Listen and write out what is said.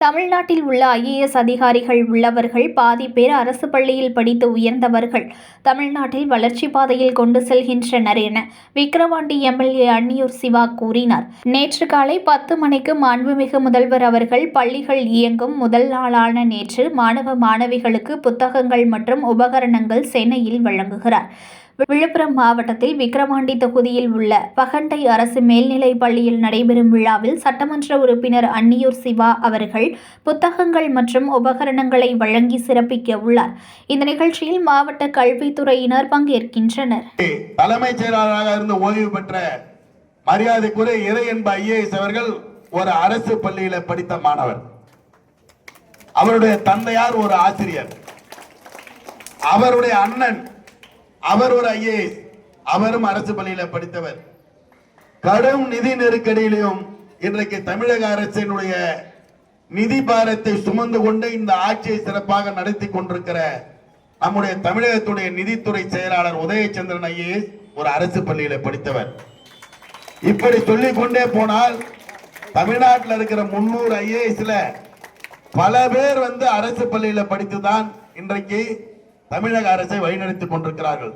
தமிழ்நாட்டில் உள்ள IAS அதிகாரிகள் உள்ளவர்கள் பாதி பேர் அரசு பள்ளியில் படித்து உயர்ந்தவர்கள் தமிழ்நாட்டில் வளர்ச்சி பாதையில் கொண்டு செல்கின்றனர் என விக்கிரவாண்டி MLA அன்னியூர் சிவா கூறினார். நேற்று காலை 10 மணிக்கு மாண்புமிகு முதல்வர் அவர்கள் பள்ளிகள் இயங்கும் முதல் நாளான நேற்று மாணவ மாணவிகளுக்கு புத்தகங்கள் மற்றும் உபகரணங்கள் சென்னையில் வழங்குகிறார். விழுப்புரம் மாவட்டத்தில் விக்கிரவாண்டி தொகுதியில் உள்ள பகண்டை அரசு மேல்நிலைப் பள்ளியில் நடைபெறும் விழாவில் சட்டமன்ற உறுப்பினர் அன்னியூர் சிவா அவர்கள் புத்தகங்கள் மற்றும் உபகரணங்களை வழங்கி சிறப்பிக்க உள்ளார். இந்த நிகழ்ச்சியில் மாவட்ட கல்வித்துறையினர் பங்கேற்கின்றனர். தலைமைச் செயலாளராக இருந்து ஓய்வு பெற்ற மரியாதைக்குரிய இறையன்பு IAS அவர்கள் ஒரு அரசு பள்ளியில படித்த மாணவர். அவருடைய தந்தையார் ஒரு ஆசிரியர். அவருடைய அண்ணன் அவர் ஒரு IAS, அவரும் அரசு பள்ளியில படித்தவர். கடும் நிதி நெருக்கடியிலும் இன்றைக்கு தமிழக அரசினுடைய நிதி பாரத்தை சுமந்து கொண்டு இந்த ஆட்சியை சிறப்பாக நடத்தி கொண்டிருக்கிற நம்முடைய தமிழகத்துடைய நிதித்துறை செயலாளர் உதயச்சந்திரன் IAS ஒரு அரசு பள்ளியில படித்தவர். இப்படி சொல்லிக் கொண்டே போனால் தமிழ்நாட்டில் இருக்கிற 300 IASல பல பேர் அரசு பள்ளியில படித்துதான் இன்றைக்கு தமிழக அரசை வழிநடத்திக் கொண்டிருக்கிறார்கள்.